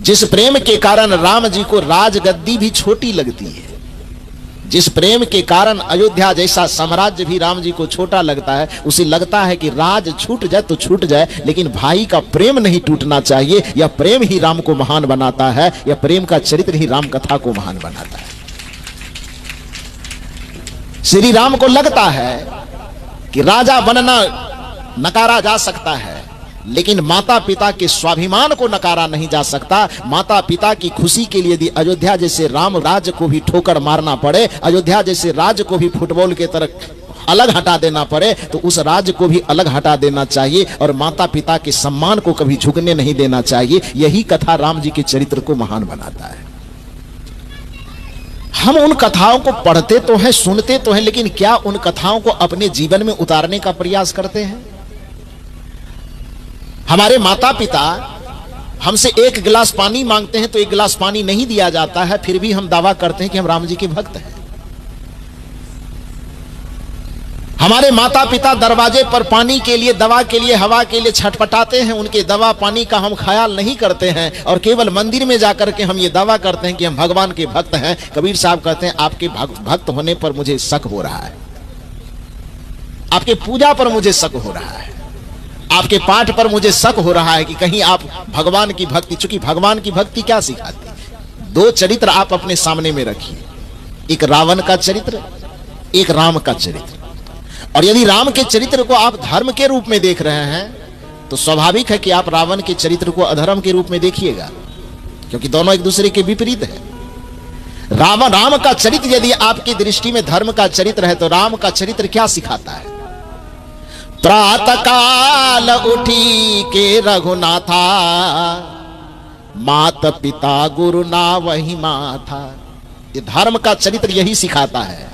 जिस प्रेम के कारण राम जी को राजगद्दी भी छोटी लगती है, जिस प्रेम के कारण अयोध्या जैसा साम्राज्य भी राम जी को छोटा लगता है, उसे लगता है कि राज छूट जाए तो छूट जाए, लेकिन भाई का प्रेम नहीं टूटना चाहिए। यह प्रेम ही राम को महान बनाता है, यह प्रेम का चरित्र ही राम कथा को महान बनाता है। श्री राम को लगता है कि राजा बनना नकारा जा सकता है, लेकिन माता पिता के स्वाभिमान को नकारा नहीं जा सकता। माता पिता की खुशी के लिए यदि अयोध्या जैसे राम राज्य को भी ठोकर मारना पड़े, अयोध्या जैसे राज्य को भी फुटबॉल के तरह अलग हटा देना पड़े, तो उस राज्य को भी अलग हटा देना चाहिए और माता पिता के सम्मान को कभी झुकने नहीं देना चाहिए। यही कथा राम जी के चरित्र को महान बनाता है। हम उन कथाओं को पढ़ते तो हैं, सुनते तो हैं, लेकिन क्या उन कथाओं को अपने जीवन में उतारने का प्रयास करते हैं? हमारे माता पिता हमसे एक गिलास पानी मांगते हैं तो एक गिलास पानी नहीं दिया जाता है, फिर भी हम दावा करते हैं कि हम राम जी के भक्त हैं। हमारे माता पिता दरवाजे पर पानी के लिए, दवा के लिए, हवा के लिए छटपटाते हैं, उनके दवा पानी का हम ख्याल नहीं करते हैं और केवल मंदिर में जाकर के हम ये दावा करते हैं कि हम भगवान के भक्त हैं। कबीर साहब कहते हैं आपके भक्त होने पर मुझे शक हो रहा है, आपके पूजा पर मुझे शक हो रहा है, आपके पाठ पर मुझे शक हो रहा है कि कहीं आप भगवान की भक्ति, चूंकि भगवान की भक्ति क्या सिखाती है? दो चरित्र आप अपने सामने में रखिए, एक रावण का चरित्र, एक राम का चरित्र। और यदि राम के चरित्र को आप धर्म के रूप में देख रहे हैं तो स्वाभाविक है कि आप रावण के चरित्र को अधर्म के रूप में देखिएगा, क्योंकि दोनों एक दूसरे के विपरीत है। राम का चरित्र यदि आपकी दृष्टि में धर्म का चरित्र है तो राम का चरित्र क्या सिखाता है? प्रातः काल उठी के रघुनाथा, माता पिता गुरु ना वही माथा। ये धर्म का चरित्र यही सिखाता है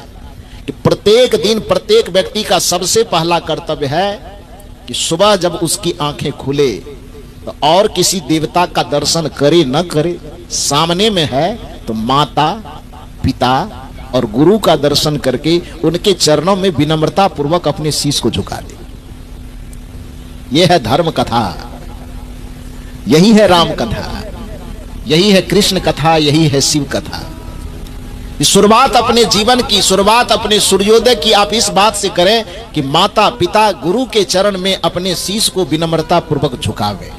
कि प्रत्येक दिन प्रत्येक व्यक्ति का सबसे पहला कर्तव्य है कि सुबह जब उसकी आंखें खुले तो और किसी देवता का दर्शन करे न करे, सामने में है तो माता पिता और गुरु का दर्शन करके उनके चरणों में विनम्रता पूर्वक अपने शीश को झुका दे। यह है धर्म कथा, यही है राम कथा, यही है कृष्ण कथा, यही है शिव कथा। शुरुआत अपने जीवन की, शुरुआत अपने सूर्योदय की आप इस बात से करें कि माता पिता गुरु के चरण में अपने शीश को विनम्रता पूर्वक झुकावे,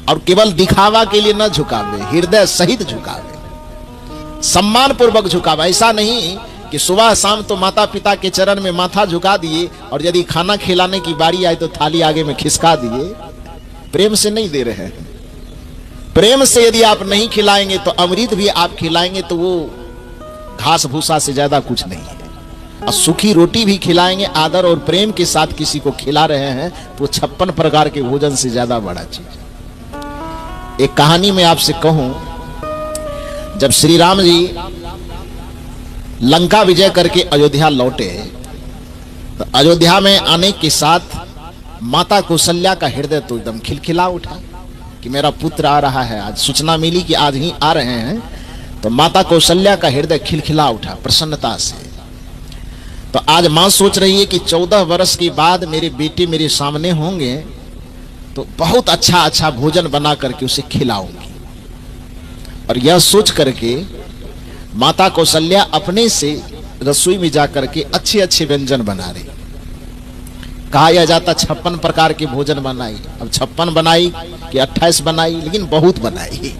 और केवल दिखावा के लिए न झुकावे, हृदय सहित झुकावे, सम्मान पूर्वक झुकावे। ऐसा नहीं कि सुबह शाम तो माता पिता के चरण में माथा झुका दिए और यदि खाना खिलाने की बारी आई तो थाली आगे में खिसका दिए। प्रेम से नहीं दे रहे हैं। प्रेम से यदि आप नहीं खिलाएंगे तो अमृत भी आप खिलाएंगे तो वो घास भूसा से ज्यादा कुछ नहीं है, और सूखी रोटी भी खिलाएंगे आदर और प्रेम के साथ किसी को खिला रहे हैं तो 56 प्रकार के भोजन से ज्यादा बड़ा चीज। एक कहानी में आपसे कहूं, जब श्री राम जी लंका विजय करके अयोध्या लौटे तो अयोध्या में आने के साथ माता कौशल्या का हृदय तो एकदम खिलखिला उठा कि मेरा पुत्र आ रहा है। आज सूचना मिली कि आज ही आ रहे हैं, तो माता कौशल्या का हृदय खिलखिला उठा प्रसन्नता से। तो आज मां सोच रही है कि 14 वर्ष के बाद मेरे बेटे मेरे सामने होंगे तो बहुत अच्छा अच्छा भोजन बना करके उसे खिलाऊंगी। और यह सोच करके माता कौशल्या अपने से रसोई में जाकर के अच्छे अच्छे व्यंजन बना रही। कहा यह जाता 56 प्रकार के भोजन बनाई, अब 56 बनाई कि 28 बनाई, लेकिन बहुत बनाई।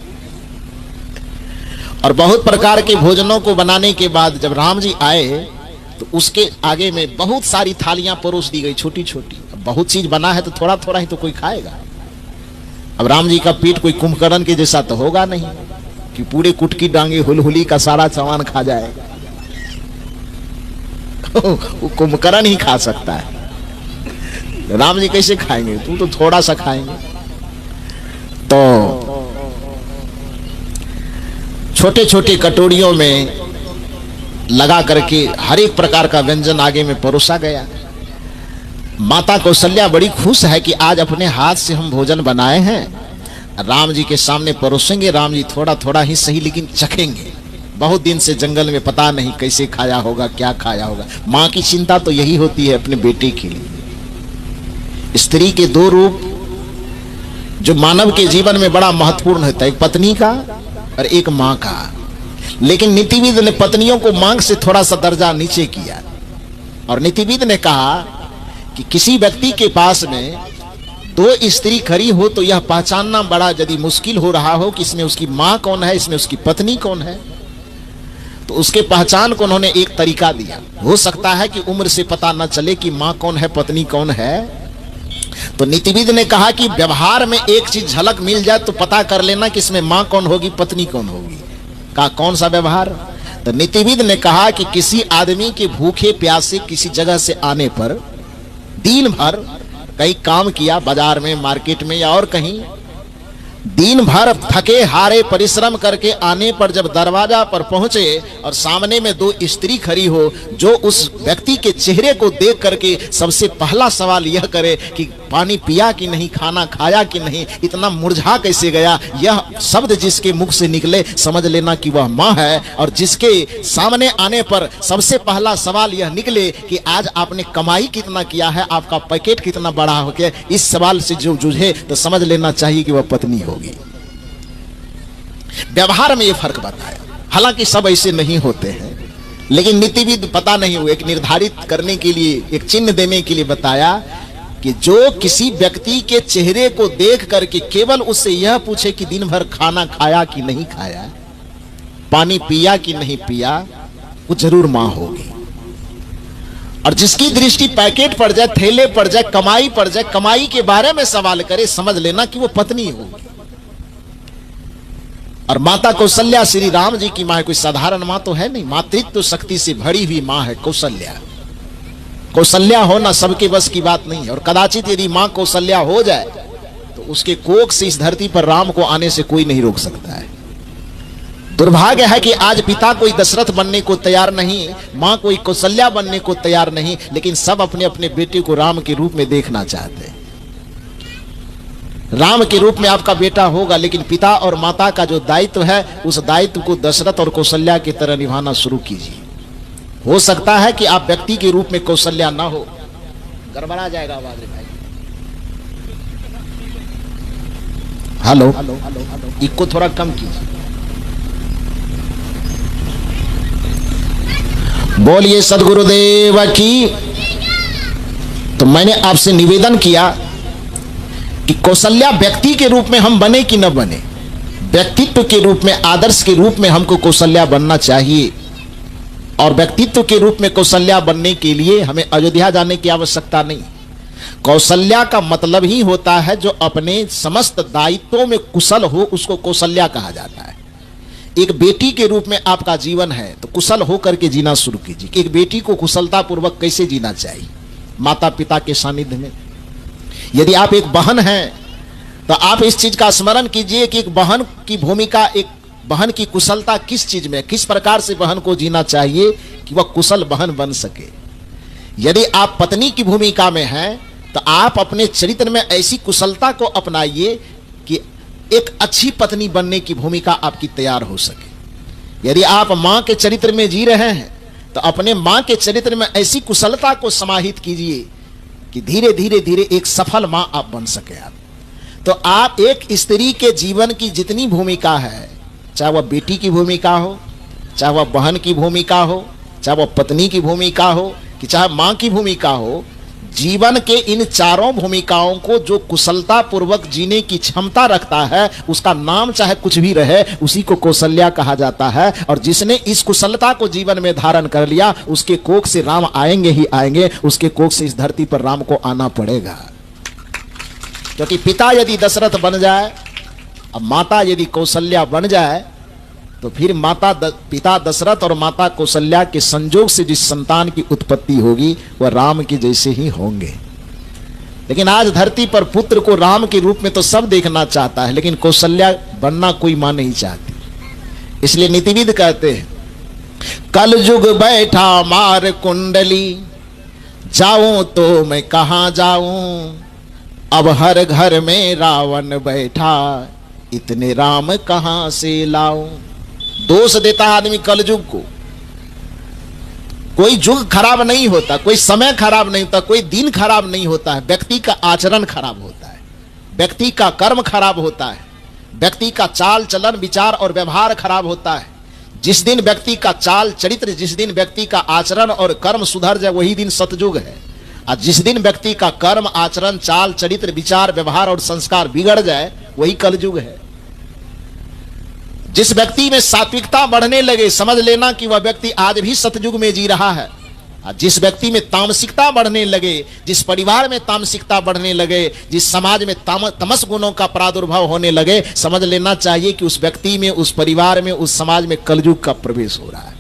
और बहुत प्रकार के भोजनों को बनाने के बाद जब राम जी आए तो उसके आगे में बहुत सारी थालियां परोस दी गई, छोटी छोटी। अब बहुत चीज बना है तो थोड़ा थोड़ा ही तो कोई खाएगा। अब राम जी का पेट कोई कुंभकर्ण के जैसा तो होगा नहीं कि पूरे कुटकी डांगे हुलहुली का सारा सामान खा जाएगा। वो कुंभकर्ण ही खा सकता है, राम जी कैसे खाएंगे? तू तो थोड़ा सा खाएंगे। तो छोटे छोटे कटोरियों में लगा करके हर एक प्रकार का व्यंजन आगे में परोसा गया। माता कौशल्या बड़ी खुश है कि आज अपने हाथ से हम भोजन बनाए हैं, राम जी के सामने परोसेंगे। राम जी थोड़ा थोड़ा ही सही लेकिन चखेंगे। बहुत दिन से जंगल में पता नहीं कैसे खाया होगा, क्या खाया होगा। माँ की चिंता तो यही होती है अपने बेटे के लिए। स्त्री के दो रूप, जो मानव के जीवन में बड़ा महत्वपूर्ण होता है, एक पत्नी का और एक माँ का। लेकिन नीतिविद ने पत्नियों को मांग से थोड़ा सा दर्जा नीचे किया और नीतिविद ने कहा कि किसी व्यक्ति के पास में दो स्त्री खड़ी हो तो यह पहचानना बड़ा यदि मुश्किल हो रहा हो कि इसमें उसकी माँ कौन है, इसमें उसकी पत्नी कौन है, तो उसके पहचान को उन्होंने एक तरीका दिया। हो सकता है कि उम्र से पता न चले कि माँ कौन है पत्नी कौन है, तो नीतिविद ने कहा कि व्यवहार में एक चीज झलक मिल जाए तो पता कर लेना कि इसमें माँ कौन होगी पत्नी कौन होगी। कहा कौन सा व्यवहार? तो नीतिविद ने कहा कि किसी आदमी के भूखे प्यासे किसी जगह से आने पर, दिन भर कहीं काम किया बाजार में, मार्केट में या और कहीं, दिन भर थके हारे परिश्रम करके आने पर जब दरवाजा पर पहुंचे और सामने में दो स्त्री खड़ी हो, जो उस व्यक्ति के चेहरे को देख करके सबसे पहला सवाल यह करे कि पानी पिया कि नहीं, खाना खाया कि नहीं, इतना मुरझा कैसे गया, यह शब्द जिसके मुख से निकले समझ लेना कि वह माँ है। और जिसके सामने आने पर सबसे पहला सवाल यह निकले कि आज आपने कमाई कितना किया है, आपका पैकेट कितना बड़ा हो गया, इस सवाल से जो जूझे तो समझ लेना चाहिए कि वह पत्नी होगी। व्यवहार में यह फर्क बताया। हालांकि सब ऐसे नहीं होते हैं, लेकिन नीतिविद पता नहीं हुए, एक निर्धारित करने के लिए, एक चिन्ह देने के लिए बताया कि जो किसी व्यक्ति के चेहरे को देख करके केवल उससे यह पूछे कि दिन भर खाना खाया कि नहीं खाया, पानी पिया कि नहीं पिया, वो जरूर मां होगी। और जिसकी दृष्टि पैकेट पर जाए, थैले पर जाए, कमाई पर जाए, कमाई के बारे में सवाल करे, समझ लेना कि वो पत्नी होगी। और माता कौशल्या श्री राम जी की मां, कोई साधारण मां तो है नहीं, मातृत्व शक्ति से भरी हुई मां है कौशल्या। कौशल्या होना सबके बस की बात नहीं है, और कदाचित यदि मां कौशल्या हो जाए तो उसके कोख से इस धरती पर राम को आने से कोई नहीं रोक सकता है। दुर्भाग्य है कि आज पिता कोई दशरथ बनने को तैयार नहीं, मां कोई कौशल्या बनने को तैयार नहीं, लेकिन सब अपने अपने बेटे को राम के रूप में देखना चाहते हैं। राम के रूप में आपका बेटा होगा, लेकिन पिता और माता का जो दायित्व है उस दायित्व को दशरथ और कौशल्या की तरह निभाना शुरू कीजिए। हो सकता है कि आप व्यक्ति के रूप में कौशल्या ना हो, गड़बड़ा जाएगा आवाज भाई। हेलो, इको थोड़ा कम कीजिए। बोलिए सदगुरुदेव की। तो मैंने आपसे निवेदन किया कि कौशल्या व्यक्ति के रूप में हम बने कि न बने, व्यक्तित्व के रूप में, आदर्श के रूप में हमको कौशल्या बनना चाहिए। और व्यक्तित्व के रूप में कौशल्या बनने के लिए हमें अयोध्या जाने की आवश्यकता नहीं। कौशल्या का मतलब ही होता है जो अपने समस्त दायित्वों में कुशल हो, उसको कौशल्या कहा जाता है। एक बेटी के रूप में आपका जीवन है तो कुशल होकर के जीना शुरू कीजिए कि एक बेटी को कुशलता पूर्वक कैसे जीना चाहिए माता पिता के सानिध्य में। यदि आप एक बहन हैं तो आप इस चीज का स्मरण कीजिए कि एक बहन की भूमिका, एक बहन की कुशलता किस चीज में, किस प्रकार से बहन को जीना चाहिए कि वह कुशल बहन बन सके। यदि आप पत्नी की भूमिका में हैं तो आप अपने चरित्र में ऐसी कुशलता को अपनाइए कि एक अच्छी पत्नी बनने की भूमिका आपकी तैयार हो सके। यदि आप मां के चरित्र में जी रहे हैं तो अपने मां के चरित्र में ऐसी कुशलता को समाहित कीजिए कि धीरे धीरे धीरे एक सफल मां आप बन सके। आप तो आप एक स्त्री के जीवन की जितनी भूमिका है, चाहे वह बेटी की भूमिका हो, चाहे वह बहन की भूमिका हो, चाहे वह पत्नी की भूमिका हो, कि चाहे मां की भूमिका हो, जीवन के इन चारों भूमिकाओं को जो कुशलता पूर्वक जीने की क्षमता रखता है उसका नाम चाहे कुछ भी रहे, उसी को कौशल्या कहा जाता है। और जिसने इस कुशलता को जीवन में धारण कर लिया उसके कोख से राम आएंगे ही आएंगे, उसके कोख से इस धरती पर राम को आना पड़ेगा। क्योंकि पिता यदि दशरथ बन जाए और माता यदि कौशल्या बन जाए तो फिर पिता दशरथ और माता कौशल्या के संजोग से जिस संतान की उत्पत्ति होगी वह राम के जैसे ही होंगे। लेकिन आज धरती पर पुत्र को राम के रूप में तो सब देखना चाहता है, लेकिन कौशल्या बनना कोई मां नहीं चाहती। इसलिए नीतिविद कहते हैं, कल युग बैठा मार कुंडली, जाऊं तो मैं कहां जाऊं, अब हर घर में रावण बैठा, इतने राम कहां से लाऊं। दोष देता है आदमी कल युग को। कोई युग खराब नहीं होता, कोई समय खराब नहीं होता, कोई दिन खराब नहीं होता है, व्यक्ति का आचरण खराब होता है। व्यक्ति का कर्म खराब होता है, व्यक्ति का चाल चलन विचार और व्यवहार खराब होता है। जिस दिन व्यक्ति का चाल चरित्र, जिस दिन व्यक्ति का आचरण और कर्म सुधर जाए वही दिन सतयुग है, और जिस दिन व्यक्ति का कर्म आचरण चाल चरित्र विचार व्यवहार और संस्कार बिगड़ जाए वही कलयुग है। जिस व्यक्ति में सात्विकता बढ़ने लगे समझ लेना कि वह व्यक्ति आज भी सतयुग में जी रहा है, और जिस व्यक्ति में तामसिकता बढ़ने लगे, जिस परिवार में तामसिकता बढ़ने लगे, जिस समाज में तमस गुणों का प्रादुर्भाव होने लगे, समझ लेना चाहिए कि उस व्यक्ति में, उस परिवार में, उस समाज में कलयुग का प्रवेश हो रहा है।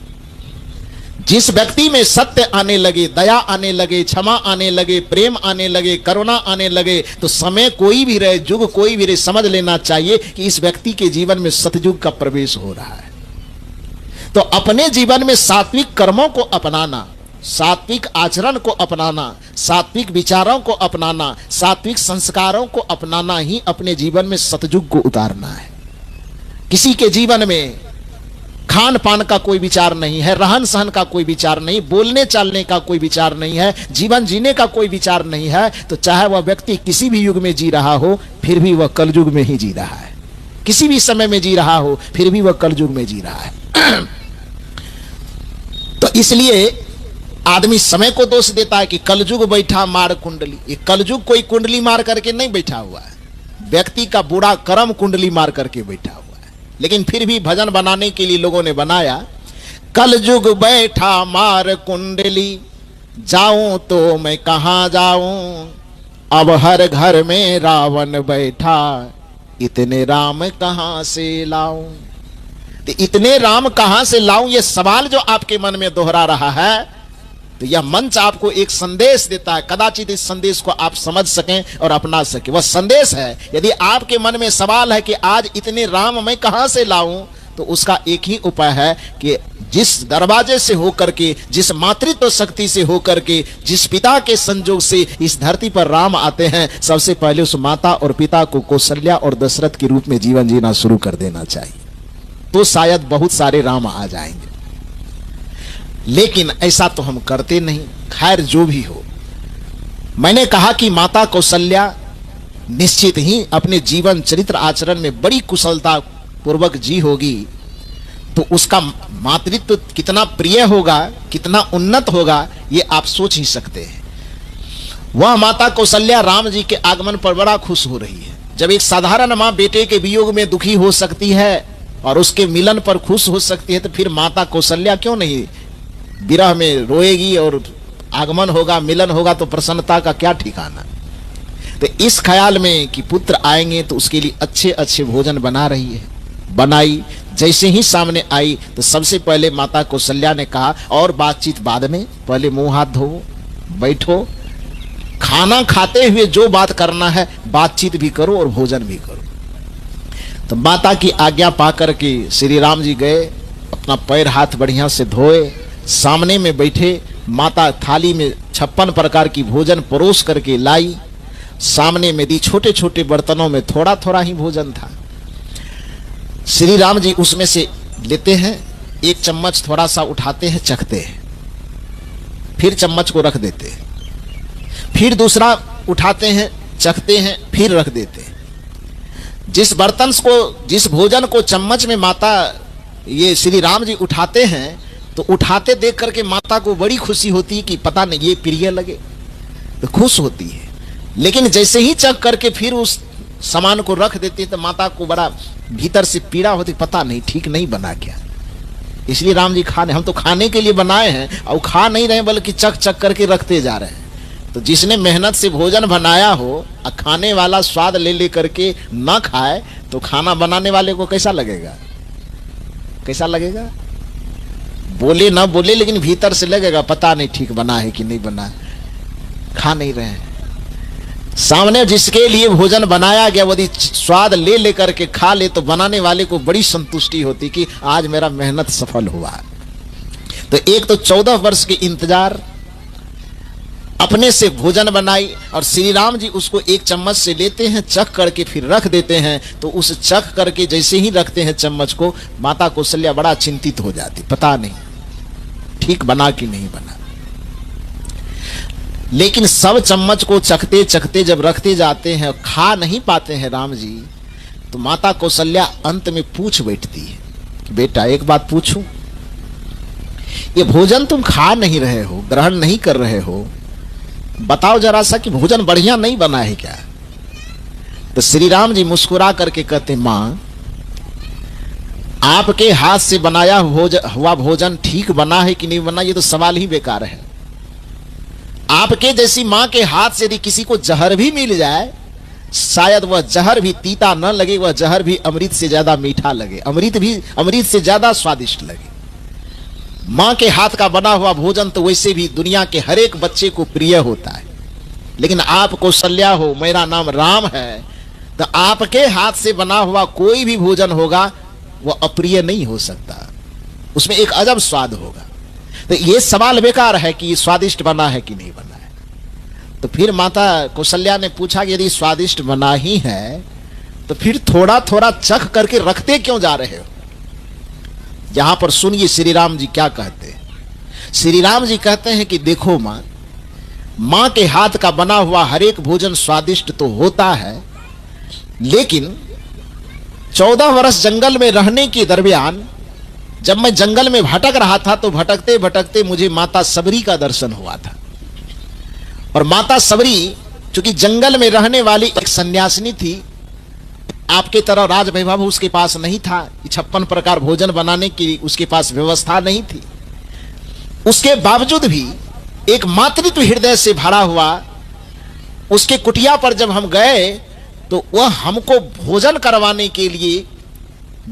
जिस व्यक्ति में सत्य आने लगे, दया आने लगे, क्षमा आने लगे, प्रेम आने लगे, करुणा आने लगे, तो समय कोई भी रहे, युग कोई भी रहे, समझ लेना चाहिए कि इस व्यक्ति के जीवन में सतयुग का प्रवेश हो रहा है। तो अपने जीवन में सात्विक कर्मों को अपनाना, सात्विक आचरण को अपनाना, सात्विक विचारों को अपनाना, सात्विक संस्कारों को अपनाना ही अपने जीवन में सतयुग को उतारना है। किसी के जीवन में खान पान का कोई विचार नहीं है, रहन सहन का कोई विचार नहीं, बोलने चालने का कोई विचार नहीं है, जीवन जीने का कोई विचार नहीं है, तो चाहे वह व्यक्ति किसी भी युग में जी रहा हो फिर भी वह कलयुग में ही जी रहा है। किसी भी समय में जी रहा हो फिर भी वह कलयुग में जी रहा है। तो इसलिए आदमी समय को दोष देता है कि कलयुग बैठा मार कुंडली। ये कलयुग कोई कुंडली मार करके नहीं बैठा हुआ है, व्यक्ति का बुरा कर्म कुंडली मार करके बैठा हुआ है। लेकिन फिर भी भजन बनाने के लिए लोगों ने बनाया, कलयुग बैठा मार कुंडली, जाऊं तो मैं कहां जाऊं, अब हर घर में रावण बैठा, इतने राम कहां से लाऊं। तो इतने राम कहां से लाऊं, ये सवाल जो आपके मन में दोहरा रहा है, तो यह मंच आपको एक संदेश देता है। कदाचित इस संदेश को आप समझ सकें और अपना सकें। वह संदेश है, यदि आपके मन में सवाल है कि आज इतने राम मैं कहां से लाऊं, तो उसका एक ही उपाय है कि जिस दरवाजे से होकर के, जिस मातृत्व शक्ति से होकर के, जिस पिता के संजोग से इस धरती पर राम आते हैं, सबसे पहले उस माता और पिता को कौशल्या और दशरथ के रूप में जीवन जीना शुरू कर देना चाहिए, तो शायद बहुत सारे राम आ जाएंगे। लेकिन ऐसा तो हम करते नहीं। खैर जो भी हो, मैंने कहा कि माता कौशल्या निश्चित ही अपने जीवन चरित्र आचरण में बड़ी कुशलता पूर्वक जी होगी, तो उसका मातृत्व कितना प्रिय होगा, कितना उन्नत होगा, ये आप सोच ही सकते हैं। वह माता कौशल्या राम जी के आगमन पर बड़ा खुश हो रही है। जब एक साधारण मां बेटे के वियोग में दुखी हो सकती है और उसके मिलन पर खुश हो सकती है, तो फिर माता कौशल्या क्यों नहीं विरह में रोएगी, और आगमन होगा, मिलन होगा तो प्रसन्नता का क्या ठिकाना। तो इस ख्याल में कि पुत्र आएंगे तो उसके लिए अच्छे अच्छे भोजन बना रही है। बनाई, जैसे ही सामने आई तो सबसे पहले माता कौशल्या ने कहा, और बातचीत बाद में, पहले मुंह हाथ धो, बैठो, खाना खाते हुए जो बात करना है बातचीत भी करो और भोजन भी करो। तो माता की आज्ञा पाकर के श्री राम जी गए, अपना पैर हाथ बढ़िया से धोए, सामने में बैठे, माता थाली में 56 प्रकार की भोजन परोस करके लाई, सामने में दी। छोटे छोटे बर्तनों में थोड़ा थोड़ा ही भोजन था। श्री राम जी उसमें से लेते हैं, एक चम्मच थोड़ा सा उठाते हैं, चखते हैं, फिर चम्मच को रख देते हैं, फिर दूसरा उठाते हैं, चखते हैं, फिर रख देते हैं। जिस बर्तन को, जिस भोजन को चम्मच में माता ये श्री राम जी उठाते हैं, तो उठाते देख करके माता को बड़ी खुशी होती है कि पता नहीं ये प्रिय लगे, तो खुश होती है। लेकिन जैसे ही चख करके फिर उस सामान को रख देती है तो माता को बड़ा भीतर से पीड़ा होती, पता नहीं ठीक नहीं बना क्या। इसलिए राम जी खाने, हम तो खाने के लिए बनाए हैं और खा नहीं रहे बल्कि चख चख करके रखते जा रहे हैं। तो जिसने मेहनत से भोजन बनाया हो और खाने वाला स्वाद ले ले करके ना खाए, तो खाना बनाने वाले को कैसा लगेगा, कैसा लगेगा। बोले ना बोले लेकिन भीतर से लगेगा पता नहीं ठीक बना है कि नहीं बना, खा नहीं रहे हैं। सामने जिसके लिए भोजन बनाया गया यदि स्वाद ले लेकर के खा ले तो बनाने वाले को बड़ी संतुष्टि होती कि आज मेरा मेहनत सफल हुआ। तो एक तो 14 वर्ष के इंतजार, अपने से भोजन बनाई और श्री राम जी उसको एक चम्मच से लेते हैं, चख करके फिर रख देते हैं। तो उस चख करके जैसे ही रखते हैं चम्मच को, माता कौशल्या बड़ा चिंतित हो जाती, पता नहीं ठीक बना कि नहीं बना। लेकिन सब चम्मच को चखते चखते जब रखते जाते हैं, खा नहीं पाते हैं राम जी, तो माता कौशल्या अंत में पूछ बैठती है कि बेटा एक बात पूछूं, ये भोजन तुम खा नहीं रहे हो, ग्रहण नहीं कर रहे हो, बताओ जरा सा कि भोजन बढ़िया नहीं बना है क्या? तो श्री राम जी मुस्कुरा करके कहते, मां आपके हाथ से बनाया हुआ भोजन ठीक बना है कि नहीं बना, ये तो सवाल ही बेकार है। आपके जैसी मां के हाथ से यदि किसी को जहर भी मिल जाए, शायद वह जहर भी तीता न लगे, वह जहर भी अमृत से ज्यादा मीठा लगे, अमृत भी अमृत से ज्यादा स्वादिष्ट लगे। मां के हाथ का बना हुआ भोजन तो वैसे भी दुनिया के हर एक बच्चे को प्रिय होता है, लेकिन आप कौशल्या हो, मेरा नाम राम है, तो आपके हाथ से बना हुआ कोई भी भोजन होगा वह अप्रिय नहीं हो सकता, उसमें एक अजब स्वाद होगा। तो यह सवाल बेकार है कि स्वादिष्ट बना है कि नहीं बना है। तो फिर माता कौशल्या ने पूछा कि यदि स्वादिष्ट बना ही है तो फिर थोड़ा थोड़ा चख करके रखते क्यों जा रहे हो? यहां पर सुनिए श्री राम जी क्या कहते हैं। श्री राम जी कहते हैं कि देखो मां के हाथ का बना हुआ हर एक भोजन स्वादिष्ट तो होता है, लेकिन 14 वर्ष जंगल में रहने के दरमियान जब मैं जंगल में भटक रहा था तो भटकते भटकते मुझे माता सबरी का दर्शन हुआ था। और माता सबरी चूंकि जंगल में रहने वाली एक सन्यासिनी थी, आपके तरह राज वैभव उसके पास नहीं था, 56 प्रकार भोजन बनाने की उसके पास व्यवस्था नहीं थी, उसके बावजूद भी एक मातृत्व हृदय से भरा हुआ उसके कुटिया पर जब हम गए तो वह हमको भोजन करवाने के लिए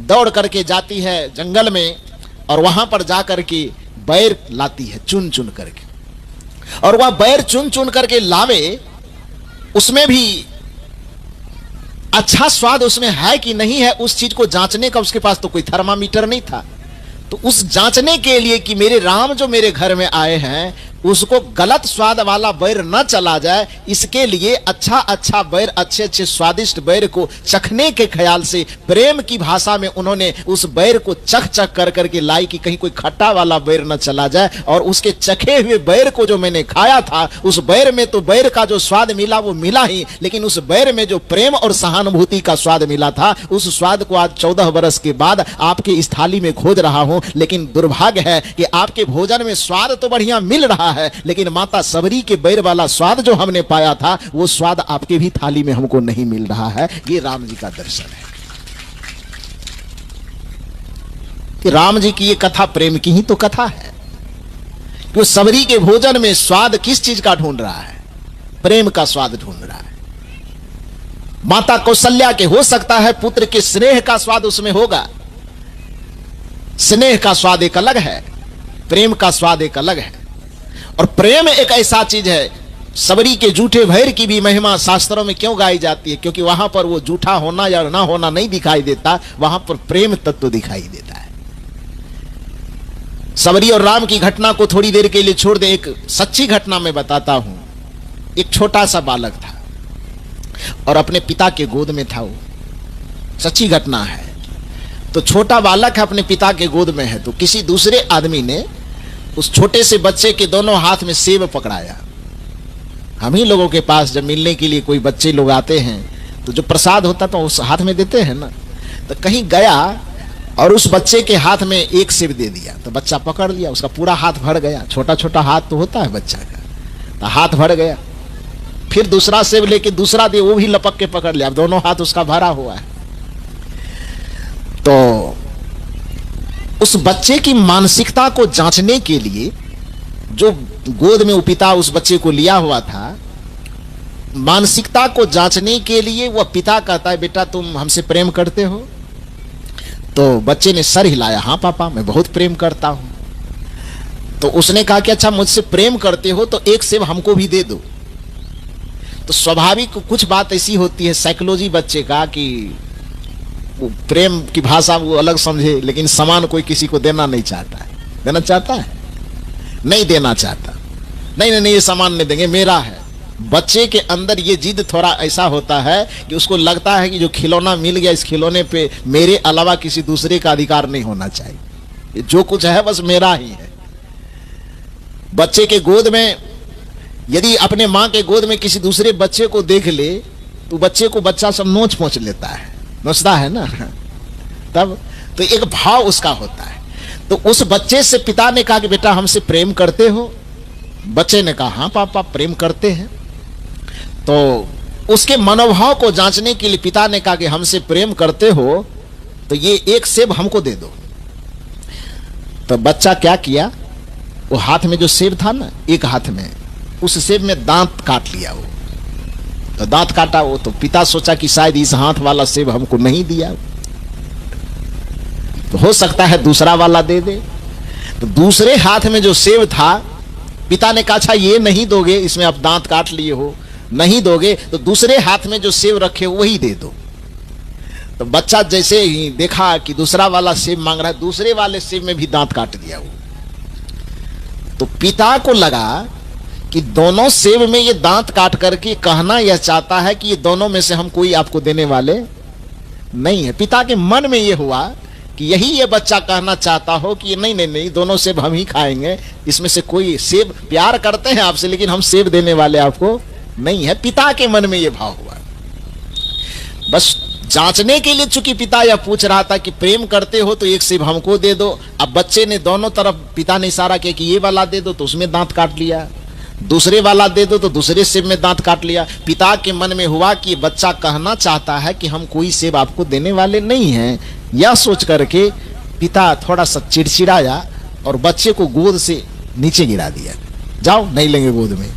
दौड़ करके जाती है जंगल में, और वहां पर जाकर के बैर लाती है चुन चुन करके, और वह बैर चुन चुन करके लावे, उसमें भी अच्छा स्वाद उसमें है कि नहीं है उस चीज को जांचने का उसके पास तो कोई थर्मामीटर नहीं था। तो उस जांचने के लिए कि मेरे राम जो मेरे घर में आए हैं उसको गलत स्वाद वाला बैर न चला जाए, इसके लिए अच्छा अच्छा बैर, अच्छे अच्छे स्वादिष्ट बैर को चखने के ख्याल से प्रेम की भाषा में उन्होंने उस बैर को चख चख कर करके लाई कि कहीं कोई खट्टा वाला बैर न चला जाए। और उसके चखे हुए बैर को जो मैंने खाया था, उस बैर में तो बैर का जो स्वाद मिला वो मिला ही, लेकिन उस बैर में जो प्रेम और सहानुभूति का स्वाद मिला था, उस स्वाद को आज 14 वर्ष के बाद आपके इस थाली में खोज रहा हूं। लेकिन दुर्भाग्य है कि आपके भोजन में स्वाद तो बढ़िया मिल रहा है, लेकिन माता सबरी के बैर वाला स्वाद जो हमने पाया था वो स्वाद आपके भी थाली में हमको नहीं मिल रहा है। ये राम जी का दर्शन है कि राम जी की ये कथा प्रेम की ही तो कथा है कि सबरी के भोजन में स्वाद किस चीज का ढूंढ रहा है? प्रेम का स्वाद ढूंढ रहा है। माता कौशल्या के हो सकता है पुत्र के स्नेह का स्वाद उसमें होगा, स्नेह का स्वाद एक अलग है, प्रेम का स्वाद एक अलग है। और प्रेम एक ऐसा चीज है, सबरी के झूठे भैर की भी महिमा शास्त्रों में क्यों गाई जाती है? क्योंकि वहां पर वो झूठा होना या ना होना नहीं दिखाई देता, वहां पर प्रेम तत्व दिखाई देता है। सबरी और राम की घटना को थोड़ी देर के लिए छोड़ दे, एक सच्ची घटना मैं बताता हूं। एक छोटा सा बालक था और अपने पिता के गोद में था, वो सच्ची घटना है। तो छोटा बालक है, अपने पिता के गोद में है, तो किसी दूसरे आदमी ने उस छोटे से बच्चे के दोनों हाथ में सेब पकड़ाया। हम ही लोगों के पास जब मिलने के लिए कोई बच्चे लोग आते हैं तो जो प्रसाद होता तो उस हाथ में देते हैं ना, तो कहीं गया और उस बच्चे के हाथ में एक सेब दे दिया, तो बच्चा पकड़ लिया, उसका पूरा हाथ भर गया। छोटा छोटा हाथ तो होता है बच्चा का, तो हाथ भर गया। फिर दूसरा सेब लेके दूसरा दे, वो भी लपक के पकड़ लिया, दोनों हाथ उसका भरा हुआ है। तो उस बच्चे की मानसिकता को जांचने के लिए जो गोद में पिता उस बच्चे को लिया हुआ था, मानसिकता को जांचने के लिए वह पिता कहता है, बेटा तुम हमसे प्रेम करते हो? तो बच्चे ने सर हिलाया, हाँ पापा मैं बहुत प्रेम करता हूं। तो उसने कहा कि अच्छा मुझसे प्रेम करते हो तो एक सेब हमको भी दे दो। तो स्वाभाविक कुछ बात ऐसी होती है साइकोलॉजी बच्चे का कि वो प्रेम की भाषा वो अलग समझे, लेकिन सामान कोई किसी को देना नहीं चाहता है। देना चाहता है? नहीं देना चाहता। नहीं नहीं नहीं, ये सामान नहीं देंगे, मेरा है। बच्चे के अंदर ये जिद थोड़ा ऐसा होता है कि उसको लगता है कि जो खिलौना मिल गया, इस खिलौने पे मेरे अलावा किसी दूसरे का अधिकार नहीं होना चाहिए, जो कुछ है बस मेरा ही है। बच्चे के गोद में यदि अपने मां के गोद में किसी दूसरे बच्चे को देख ले तो बच्चे को बच्चा सब नोच पोंछ लेता है, नोचता है ना, तब तो एक भाव उसका होता है। तो उस बच्चे से पिता ने कहा कि बेटा हमसे प्रेम करते हो? बच्चे ने कहा हाँ पापा प्रेम करते हैं। तो उसके मनोभाव को जांचने के लिए पिता ने कहा कि हमसे प्रेम करते हो तो ये एक सेब हमको दे दो। तो बच्चा क्या किया, वो हाथ में जो सेब था ना, एक हाथ में, उस सेब में दांत काट लिया। वो तो दांत काटा, वो तो पिता सोचा कि शायद इस हाथ वाला सेब हमको नहीं दिया, तो हो सकता है दूसरा वाला दे दे। तो दूसरे हाथ में जो सेब था, पिता ने कहा अच्छा ये नहीं दोगे, इसमें आप दांत काट लिए हो, नहीं दोगे तो दूसरे हाथ में जो सेब रखे वही दे दो। तो बच्चा जैसे ही देखा कि दूसरा वाला सेब मांग रहा है, दूसरे वाले सेब में भी दांत काट दिया वो। तो पिता को लगा कि दोनों सेब में ये दांत काट करके कहना यह चाहता है कि ये दोनों में से हम कोई आपको देने वाले नहीं है। पिता के मन में ये हुआ कि यही ये बच्चा कहना चाहता हो कि नहीं नहीं नहीं, दोनों सेब हम ही खाएंगे, इसमें से कोई सेब, प्यार करते हैं आपसे लेकिन हम सेब देने वाले आपको नहीं है। पिता के मन में ये भाव हुआ। बस जांचने के लिए चूंकि पिता यह पूछ रहा था कि प्रेम करते हो तो एक सेब हमको दे दो। अब बच्चे ने दोनों तरफ, पिता ने इशारा किया कि ये वाला दे दो तो उसमें दांत काट लिया, दूसरे वाला दे दो तो दूसरे सेब में दांत काट लिया। पिता के मन में हुआ कि बच्चा कहना चाहता है कि हम कोई सेब आपको देने वाले नहीं हैं। यह सोच करके पिता थोड़ा सा चिड़चिड़ाया और बच्चे को गोद से नीचे गिरा दिया। जाओ, नहीं लेंगे गोद में।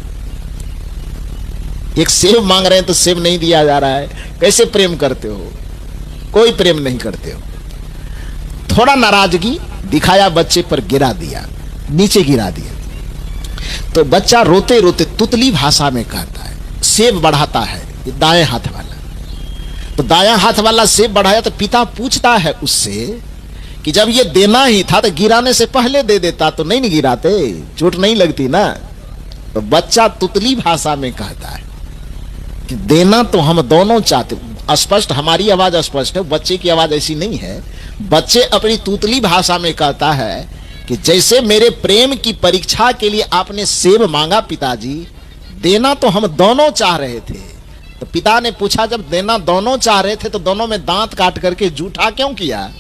एक सेब मांग रहे हैं तो सेब नहीं दिया जा रहा है, कैसे प्रेम करते हो? कोई प्रेम नहीं करते हो। थोड़ा नाराजगी दिखाया, बच्चे पर गिरा दिया, नीचे गिरा दिया। तो बच्चा रोते रोते तुतली भाषा में कहता है, सेब बढ़ाता है ये दाएं हाथ वाला। तो दायां हाथ वाला सेब बढ़ाया तो पिता पूछता है उससे कि जब ये देना ही था तो गिराने से पहले दे देता तो नहीं गिराते, चोट नहीं लगती ना। तो बच्चा तुतली भाषा में कहता है कि देना तो हम दोनों चाहते। स्पष्ट, हमारी आवाज स्पष्ट है, बच्चे की आवाज ऐसी नहीं है। बच्चे अपनी तुतली भाषा में कहता है कि जैसे मेरे प्रेम की परीक्षा के लिए आपने सेब मांगा पिताजी, देना तो हम दोनों चाह रहे थे। तो पिता ने पूछा जब देना दोनों चाह रहे थे तो दोनों में दांत काट करके जूठा क्यों किया?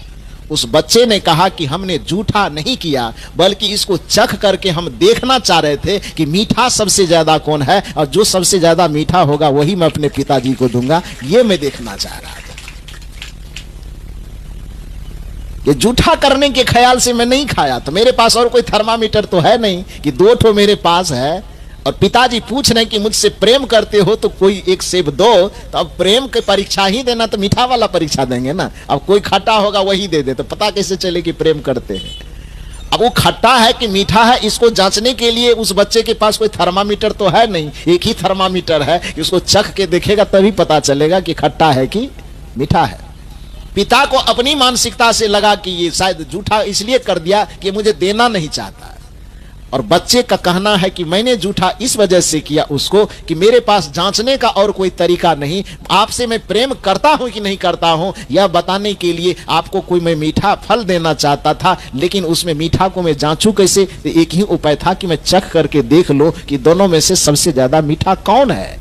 उस बच्चे ने कहा कि हमने जूठा नहीं किया, बल्कि इसको चख करके हम देखना चाह रहे थे कि मीठा सबसे ज्यादा कौन है, और जो सबसे ज्यादा मीठा होगा वही मैं अपने पिताजी को दूंगा, ये मैं देखना चाह रहा था। ये जूठा करने के ख्याल से मैं नहीं खाया। तो मेरे पास और कोई थर्मामीटर तो है नहीं कि दो ठो मेरे पास है, और पिताजी पूछ रहे कि मुझसे प्रेम करते हो तो कोई एक सेब दो। तो अब प्रेम की परीक्षा ही देना तो मीठा वाला परीक्षा देंगे ना। अब कोई खट्टा होगा वही दे दे, तो पता कैसे चले कि प्रेम करते हैं? अब वो खट्टा है कि मीठा है, इसको जांचने के लिए उस बच्चे के पास कोई थर्मामीटर तो है नहीं। एक ही थर्मामीटर है, उसको चख के देखेगा तभी पता चलेगा कि खट्टा है कि मीठा है। पिता को अपनी मानसिकता से लगा कि ये शायद जूठा इसलिए कर दिया कि मुझे देना नहीं चाहता, और बच्चे का कहना है कि मैंने जूठा इस वजह से किया उसको कि मेरे पास जांचने का और कोई तरीका नहीं। आपसे मैं प्रेम करता हूं कि नहीं करता हूं यह बताने के लिए आपको कोई मैं मीठा फल देना चाहता था, लेकिन उसमें मीठा को मैं जांचूं कैसे? एक ही उपाय था कि मैं चख करके देख लो कि दोनों में से सबसे ज्यादा मीठा कौन है,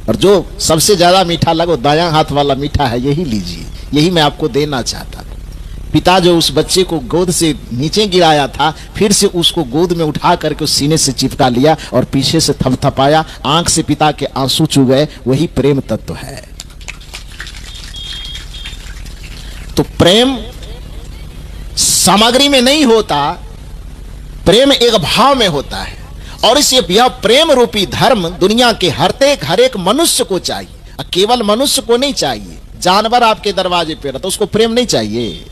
और जो सबसे ज्यादा मीठा लगे दायां हाथ वाला मीठा है, यही लीजिए, यही मैं आपको देना चाहता था। पिता जो उस बच्चे को गोद से नीचे गिराया था, फिर से उसको गोद में उठा करके उस सीने से चिपका लिया और पीछे से थपथपाया। आंख से पिता के आंसू चू गए। वही प्रेम तत्व है। तो प्रेम सामग्री में नहीं होता, प्रेम एक भाव में होता है। और इस यह प्रेम रूपी धर्म दुनिया के हर एक मनुष्य को चाहिए। केवल मनुष्य को नहीं चाहिए। जानवर आपके दरवाजे पे रहता, उसको प्रेम नहीं चाहिए।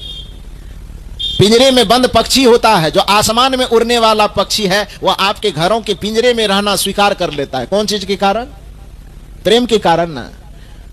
पिंजरे में बंद पक्षी होता है, जो आसमान में उड़ने वाला पक्षी है, वह आपके घरों के पिंजरे में रहना स्वीकार कर लेता है। कौन चीज के कारण? प्रेम के कारण ना।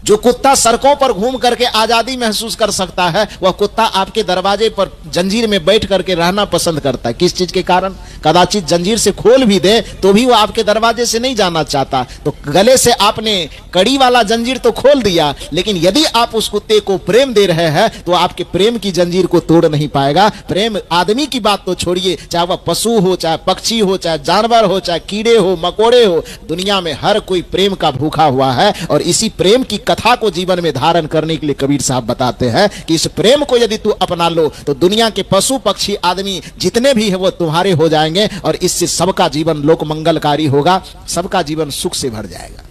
जो कुत्ता सड़कों पर घूम करके आजादी महसूस कर सकता है, वह कुत्ता आपके दरवाजे पर जंजीर में बैठ करके रहना पसंद करता है। किस चीज के कारण? कदाचित जंजीर से खोल भी दे तो भी वह आपके दरवाजे से नहीं जाना चाहता। तो गले से आपने कड़ी वाला जंजीर तो खोल दिया, लेकिन यदि आप उस कुत्ते को प्रेम दे रहे हैं तो आपके प्रेम की जंजीर को तोड़ नहीं पाएगा। प्रेम आदमी की बात तो छोड़िए, चाहे वह पशु हो, चाहे पक्षी हो, चाहे जानवर हो, चाहे कीड़े हो, मकोड़े हो, दुनिया में हर कोई प्रेम का भूखा हुआ है। और इसी प्रेम की कथा को जीवन में धारण करने के लिए कबीर साहब बताते हैं कि इस प्रेम को यदि तू अपना लो तो दुनिया के पशु पक्षी आदमी जितने भी है वो तुम्हारे हो जाएंगे और इससे सबका जीवन लोक मंगलकारी होगा, सबका जीवन सुख से भर जाएगा।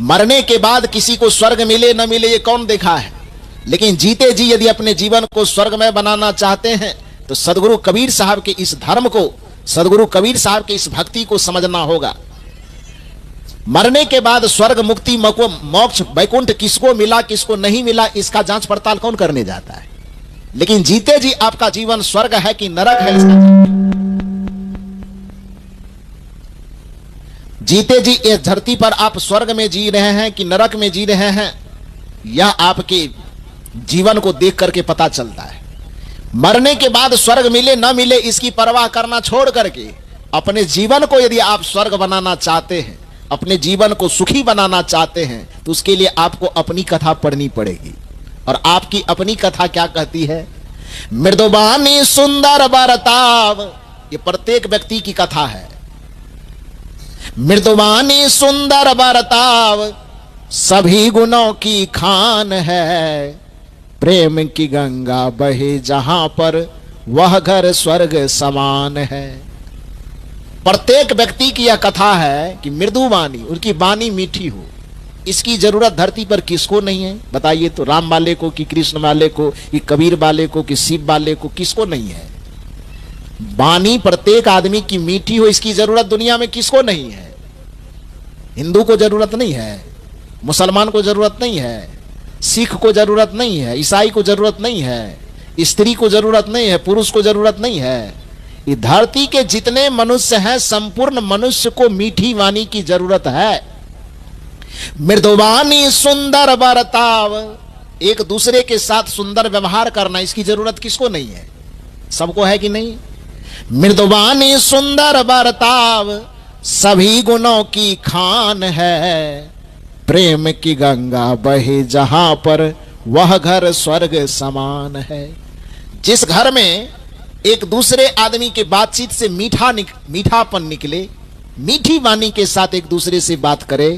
मरने के बाद किसी को स्वर्ग मिले न मिले ये कौन देखा है, लेकिन जीते जी यदि अपने जीवन को स्वर्गमय बनाना चाहते हैं तो सदगुरु कबीर साहब के इस धर्म को, सदगुरु कबीर साहब के इस भक्ति को समझना होगा। मरने के बाद स्वर्ग मुक्ति मोक्ष वैकुंठ किसको मिला किसको नहीं मिला इसका जांच पड़ताल कौन करने जाता है, लेकिन जीते जी आपका जीवन स्वर्ग है कि नरक है इसका, जीते जी इस धरती पर आप स्वर्ग में जी रहे हैं कि नरक में जी रहे हैं, यह आपके जीवन को देख करके पता चलता है। मरने के बाद स्वर्ग मिले न मिले इसकी परवाह करना छोड़ करके अपने जीवन को यदि आप स्वर्ग बनाना चाहते हैं, अपने जीवन को सुखी बनाना चाहते हैं, तो उसके लिए आपको अपनी कथा पढ़नी पड़ेगी। और आपकी अपनी कथा क्या कहती है? मृदुबानी सुंदर बरताव, ये प्रत्येक व्यक्ति की कथा है। मृदुबानी सुंदर बरताव सभी गुणों की खान है, प्रेम की गंगा बहे जहां पर वह घर स्वर्ग समान है। प्रत्येक व्यक्ति की यह कथा है कि मृदु वाणी, उनकी वाणी मीठी हो, इसकी जरूरत धरती पर किसको नहीं है? बताइए तो, राम वाले को कि कृष्ण वाले को कि कबीर वाले को कि शिव वाले को, किसको नहीं है? वाणी प्रत्येक आदमी की मीठी हो, इसकी जरूरत दुनिया में किसको नहीं है? हिंदू को जरूरत नहीं है, मुसलमान को जरूरत नहीं है, सिख को जरूरत नहीं है, ईसाई को जरूरत नहीं है, स्त्री को जरूरत नहीं है, पुरुष को जरूरत नहीं है। ये धरती के जितने मनुष्य हैं, संपूर्ण मनुष्य को मीठी वाणी की जरूरत है। मृदुवानी सुंदर बरताव, एक दूसरे के साथ सुंदर व्यवहार करना, इसकी जरूरत किसको नहीं है? सबको है कि नहीं? मृदुवानी सुंदर बरताव सभी गुणों की खान है, प्रेम की गंगा बहे जहां पर वह घर स्वर्ग समान है। जिस घर में एक दूसरे आदमी के बातचीत से मीठापन निकले, मीठी वाणी के साथ एक दूसरे से बात करे,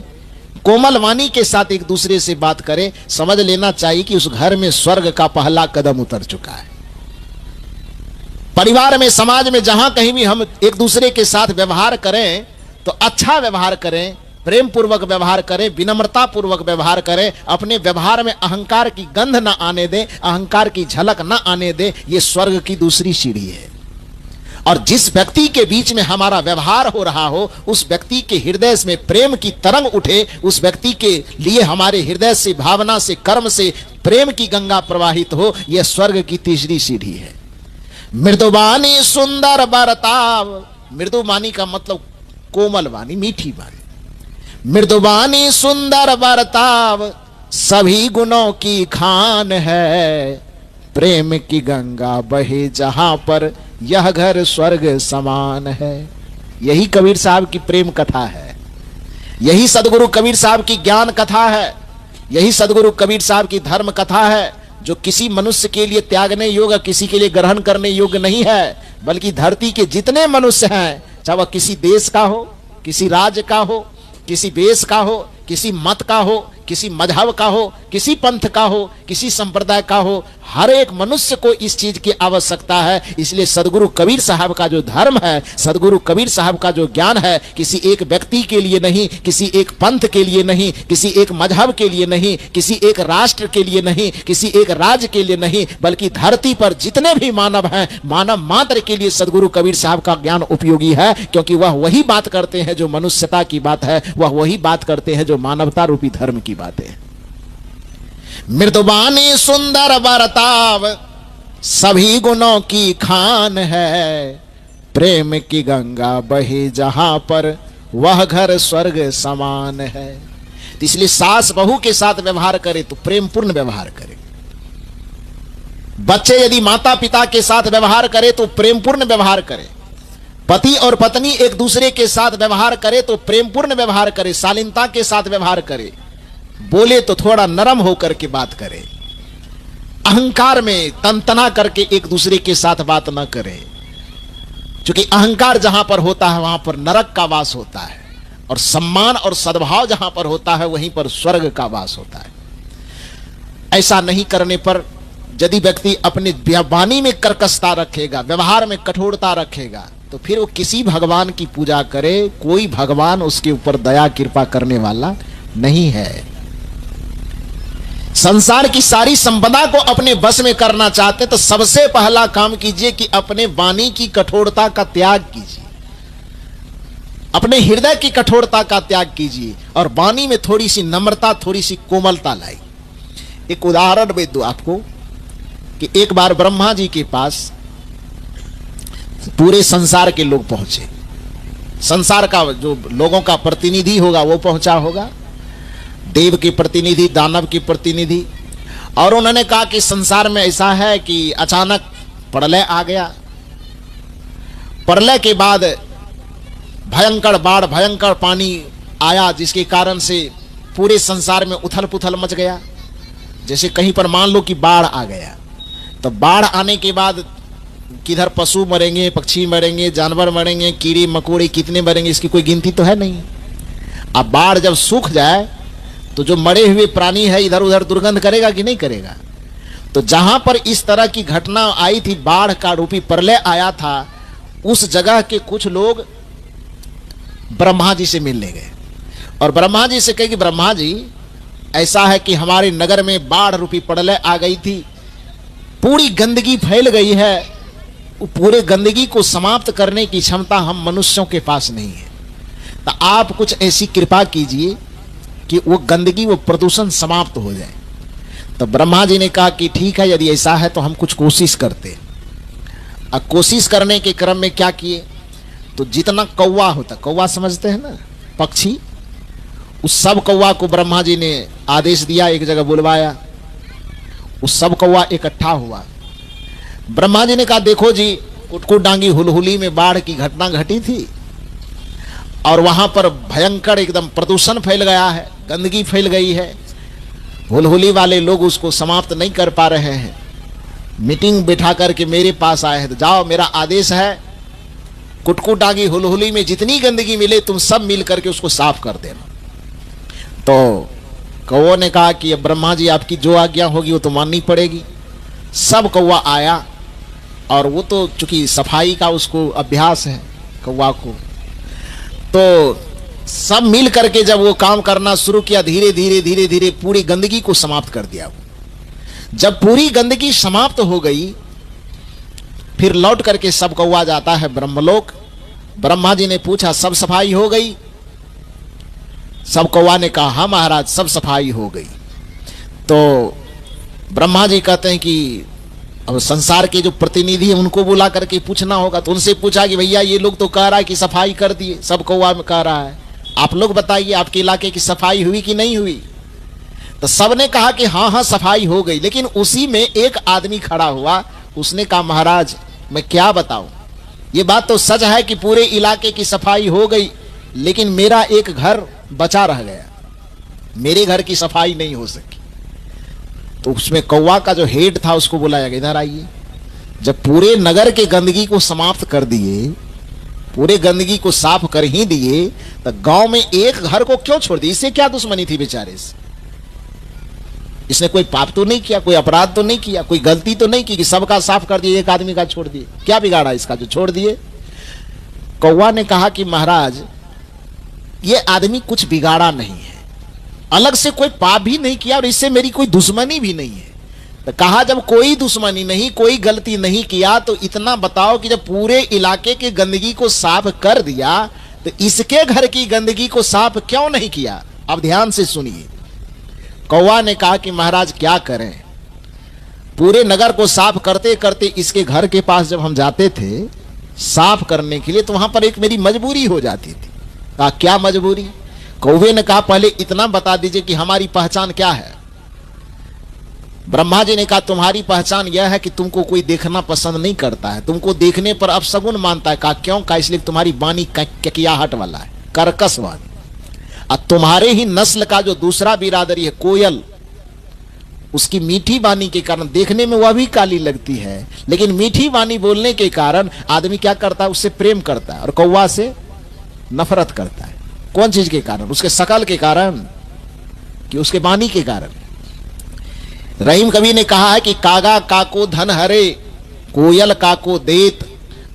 कोमल वाणी के साथ एक दूसरे से बात करे, समझ लेना चाहिए कि उस घर में स्वर्ग का पहला कदम उतर चुका है। परिवार में, समाज में, जहां कहीं भी हम एक दूसरे के साथ व्यवहार करें तो अच्छा व्यवहार करें, प्रेम पूर्वक व्यवहार करें, विनम्रता पूर्वक व्यवहार करें, अपने व्यवहार में अहंकार की गंध न आने दें, अहंकार की झलक न आने दें। यह स्वर्ग की दूसरी सीढ़ी है। और जिस व्यक्ति के बीच में हमारा व्यवहार हो रहा हो, उस व्यक्ति के हृदय में प्रेम की तरंग उठे, उस व्यक्ति के लिए हमारे हृदय से, भावना से, कर्म से प्रेम की गंगा प्रवाहित हो, यह स्वर्ग की तीसरी सीढ़ी है। मृदुवानी सुंदर बरताव, मृदुवानी का मतलब कोमल वाणी, मीठी वाणी। मृदुवानी सुंदर बरताव सभी गुणों की खान है, प्रेम की गंगा बहे जहां पर यह घर स्वर्ग समान है। यही कबीर साहब की प्रेम कथा है, यही सदगुरु कबीर साहब की ज्ञान कथा है, यही सदगुरु कबीर साहब की धर्म कथा है, जो किसी मनुष्य के लिए त्यागने योग्य, किसी के लिए ग्रहण करने योग्य नहीं है, बल्कि धरती के जितने मनुष्य हैं, चाहे वह किसी देश का हो, किसी राज्य का हो, किसी वेश का हो, किसी मत का हो, किसी मजहब का हो, किसी पंथ का हो, किसी संप्रदाय का हो, हर एक मनुष्य को इस चीज की आवश्यकता है। इसलिए सदगुरु कबीर साहब का जो धर्म है, सदगुरु कबीर साहब का जो ज्ञान है, किसी एक व्यक्ति के लिए नहीं, किसी एक पंथ के लिए नहीं, किसी एक मजहब के लिए नहीं, किसी एक राष्ट्र के लिए नहीं, किसी एक राज्य के लिए नहीं, बल्कि धरती पर जितने भी मानव हैं, मानव मात्र के लिए सदगुरु कबीर साहब का ज्ञान उपयोगी है। क्योंकि वह वही बात करते हैं जो मनुष्यता की बात है, वह वही बात करते हैं जो मानवता रूपी धर्म की बातें। मृदुवानी सुंदर बरताव सभी गुणों की खान है, प्रेम की गंगा बहे जहां पर वह घर स्वर्ग समान है। तो इसलिए सास बहू के साथ व्यवहार करे तो प्रेम पूर्ण व्यवहार करे। बच्चे यदि माता पिता के साथ व्यवहार करे तो प्रेम पूर्ण व्यवहार करे। पति और पत्नी एक दूसरे के साथ व्यवहार करे तो प्रेम पूर्ण व्यवहार करे, शालीनता के साथ व्यवहार करे। बोले तो थोड़ा नरम होकर के बात करे। अहंकार में तनतना करके एक दूसरे के साथ बात न करे, क्योंकि अहंकार जहां पर होता है वहां पर नरक का वास होता है, और सम्मान और सद्भाव जहां पर होता है वहीं पर स्वर्ग का वास होता है। ऐसा नहीं करने पर यदि व्यक्ति अपने वाणी में कर्कशता रखेगा, व्यवहार में कठोरता रखेगा, तो फिर वो किसी भगवान की पूजा करे, कोई भगवान उसके ऊपर दया कृपा करने वाला नहीं है। संसार की सारी संपदा को अपने बस में करना चाहते तो सबसे पहला काम कीजिए कि अपने वाणी की कठोरता का त्याग कीजिए, अपने हृदय की कठोरता का त्याग कीजिए और वाणी में थोड़ी सी नम्रता, थोड़ी सी कोमलता लाई। एक उदाहरण मैं दूं आपको कि एक बार ब्रह्मा जी के पास पूरे संसार के लोग पहुंचे। संसार का जो लोगों का प्रतिनिधि होगा वो पहुंचा होगा, देव के प्रतिनिधि, दानव के प्रतिनिधि, और उन्होंने कहा कि संसार में ऐसा है कि अचानक प्रलय आ गया। प्रलय के बाद भयंकर बाढ़, भयंकर पानी आया, जिसके कारण से पूरे संसार में उथल पुथल मच गया। जैसे कहीं पर मान लो कि बाढ़ आ गया, तो बाढ़ आने के बाद किधर पशु मरेंगे, पक्षी मरेंगे, जानवर मरेंगे, कीड़े मकोड़े कितने मरेंगे इसकी कोई गिनती तो है नहीं। अब बाढ़ जब सूख जाए तो जो मरे हुए प्राणी है इधर उधर दुर्गंध करेगा कि नहीं करेगा। तो जहां पर इस तरह की घटना आई थी, बाढ़ का रूपी प्रलय आया था, उस जगह के कुछ लोग ब्रह्मा जी से मिलने गए और ब्रह्मा जी से कहे कि ब्रह्मा जी, ऐसा है कि हमारे नगर में बाढ़ रूपी प्रलय आ गई थी, पूरी गंदगी फैल गई है, पूरे गंदगी को समाप्त करने की क्षमता हम मनुष्यों के पास नहीं है, तो आप कुछ ऐसी कृपा कीजिए कि वो गंदगी, वो प्रदूषण समाप्त हो जाए। तो ब्रह्मा जी ने कहा कि ठीक है, यदि ऐसा है तो हम कुछ कोशिश करते। अब कोशिश करने के क्रम में क्या किए, तो जितना कौवा होता, कौवा समझते हैं ना, पक्षी, उस सब कौवा को ब्रह्मा जी ने आदेश दिया, एक जगह बुलवाया, उस सब कौवा इकट्ठा हुआ। ब्रह्मा जी ने कहा देखो जी, कुटकुट डांगी हुलहुली में बाढ़ की घटना घटी थी और वहां पर भयंकर एकदम प्रदूषण फैल गया है, गंदगी फैल गई है, हुलहुली वाले लोग उसको समाप्त नहीं कर पा रहे हैं। मीटिंग बिठा करके मेरे पास आए हैं, तो जाओ, मेरा आदेश है, कुटकुट डांगी हुलहुली में जितनी गंदगी मिले तुम सब मिल करके उसको साफ कर देना। तो कौओं ने कहा कि अब ब्रह्मा जी आपकी जो आज्ञा होगी वो तो माननी पड़ेगी। सब कौवा आया और वो तो चूंकि सफाई का उसको अभ्यास है कौवा को, तो सब मिल करके जब वो काम करना शुरू किया, धीरे धीरे धीरे धीरे पूरी गंदगी को समाप्त कर दिया। जब पूरी गंदगी समाप्त हो गई, फिर लौट करके सब कौवा जाता है ब्रह्मलोक। ब्रह्मा जी ने पूछा सब सफाई हो गई? सब कौवा ने कहा हाँ महाराज, सब सफाई हो गई। तो ब्रह्मा जी कहते हैं कि अब संसार के जो प्रतिनिधि हैं उनको बुला करके पूछना होगा। तो उनसे पूछा कि भैया ये लोग तो कह रहा है कि सफाई कर दिए, सब कौवा में कह रहा है, आप लोग बताइए आपके इलाके की सफाई हुई कि नहीं हुई? तो सबने कहा कि हाँ हाँ सफाई हो गई। लेकिन उसी में एक आदमी खड़ा हुआ, उसने कहा महाराज मैं क्या बताऊं, ये बात तो सच है कि पूरे इलाके की सफाई हो गई, लेकिन मेरा एक घर बचा रह गया, मेरे घर की सफाई नहीं हो सकी। तो उसमें कौवा का जो हेड था उसको बुलाया गया, इधर आइए। जब पूरे नगर के गंदगी को समाप्त कर दिए, पूरे गंदगी को साफ कर ही दिए, तो गांव में एक घर को क्यों छोड़ दिए? इससे क्या दुश्मनी थी बेचारे से? इसने कोई पाप तो नहीं किया, कोई अपराध तो नहीं किया, कोई गलती तो नहीं की कि सबका साफ कर दिए, एक आदमी का छोड़ दिए। क्या बिगाड़ा इसका जो छोड़ दिए? कौवा ने कहा कि महाराज ये आदमी कुछ बिगाड़ा नहीं है, अलग से कोई पाप भी नहीं किया और इससे मेरी कोई दुश्मनी भी नहीं है। तो कहा जब कोई दुश्मनी नहीं, कोई गलती नहीं किया, तो इतना बताओ कि जब पूरे इलाके की गंदगी को साफ कर दिया तो इसके घर की गंदगी को साफ क्यों नहीं किया? अब ध्यान से सुनिए। कौवा ने कहा कि महाराज क्या करें, पूरे नगर को साफ करते करते इसके घर के पास जब हम जाते थे साफ करने के लिए, तो वहां पर एक मेरी मजबूरी हो जाती थी। कहा क्या मजबूरी? कौवे ने कहा पहले इतना बता दीजिए कि हमारी पहचान क्या है। ब्रह्मा जी ने कहा तुम्हारी पहचान यह है कि तुमको कोई देखना पसंद नहीं करता है, तुमको देखने पर अपशगुन मानता है। कहा क्यों? कहा इसलिए तुम्हारी वाणी ककियाहट वाला है, कर्कश वाणी। और तुम्हारे ही नस्ल का जो दूसरा बिरादरी है कोयल, उसकी मीठी वाणी के कारण देखने में वह भी काली लगती है, लेकिन मीठी वाणी बोलने के कारण आदमी क्या करता है? उससे प्रेम करता है। और कौवा से नफरत करता है। कौन चीज के कारण? उसके शकल के कारण कि उसके वाणी के कारण? रहीम कवि ने कहा है कि कागा काको धन हरे, कोयल काको देत,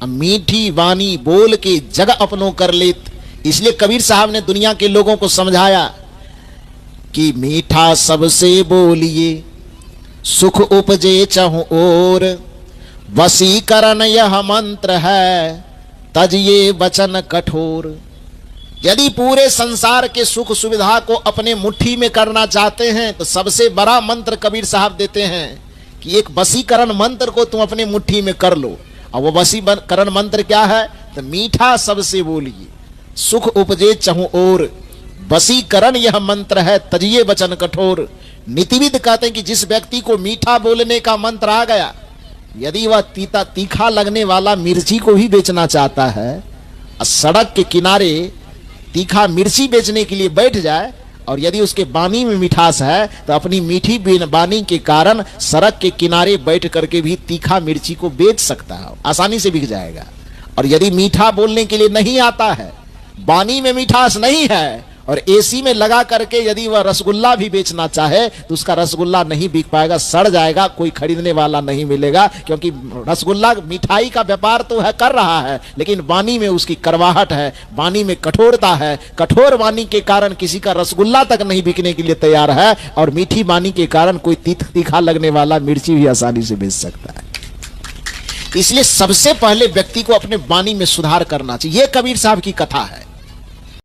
मीठी वाणी बोल के जग अपनों कर लेत। इसलिए कबीर साहब ने दुनिया के लोगों को समझाया कि मीठा सबसे बोलिए, सुख उपजे चहु ओर, वसीकरण यह मंत्र है, तजिए वचन कठोर। यदि पूरे संसार के सुख सुविधा को अपने मुट्ठी में करना चाहते हैं तो सबसे बड़ा मंत्र कबीर साहब देते हैं कि एक वसीकरण मंत्र को तुम अपने मुट्ठी में कर लो। और वो वसीकरण मंत्र क्या है? तो मीठा सबसे बोलिए, सुख उपजे चहु ओर, वसीकरण यह मंत्र है, तजिए वचन कठोर। नीतिविद कहते हैं कि जिस व्यक्ति को मीठा बोलने का मंत्र आ गया, यदि वह तीखा लगने वाला मिर्ची को भी बेचना चाहता है, सड़क के किनारे तीखा मिर्ची बेचने के लिए बैठ जाए, और यदि उसके वाणी में मिठास है तो अपनी मीठी वाणी के कारण सड़क के किनारे बैठ करके भी तीखा मिर्ची को बेच सकता है, आसानी से बिक जाएगा। और यदि मीठा बोलने के लिए नहीं आता है, वाणी में मिठास नहीं है, और एसी में लगा करके यदि वह रसगुल्ला भी बेचना चाहे तो उसका रसगुल्ला नहीं बिक पाएगा, सड़ जाएगा, कोई खरीदने वाला नहीं मिलेगा। क्योंकि रसगुल्ला मिठाई का व्यापार तो है, कर रहा है, लेकिन वाणी में उसकी कड़वाहट है, वाणी में कठोरता है। कठोर वाणी के कारण किसी का रसगुल्ला तक नहीं बिकने के लिए तैयार है, और मीठी वाणी के कारण कोई तीखा लगने वाला मिर्ची भी आसानी से बेच सकता है। इसलिए सबसे पहले व्यक्ति को अपने वाणी में सुधार करना चाहिए। यह कबीर साहब की कथा है।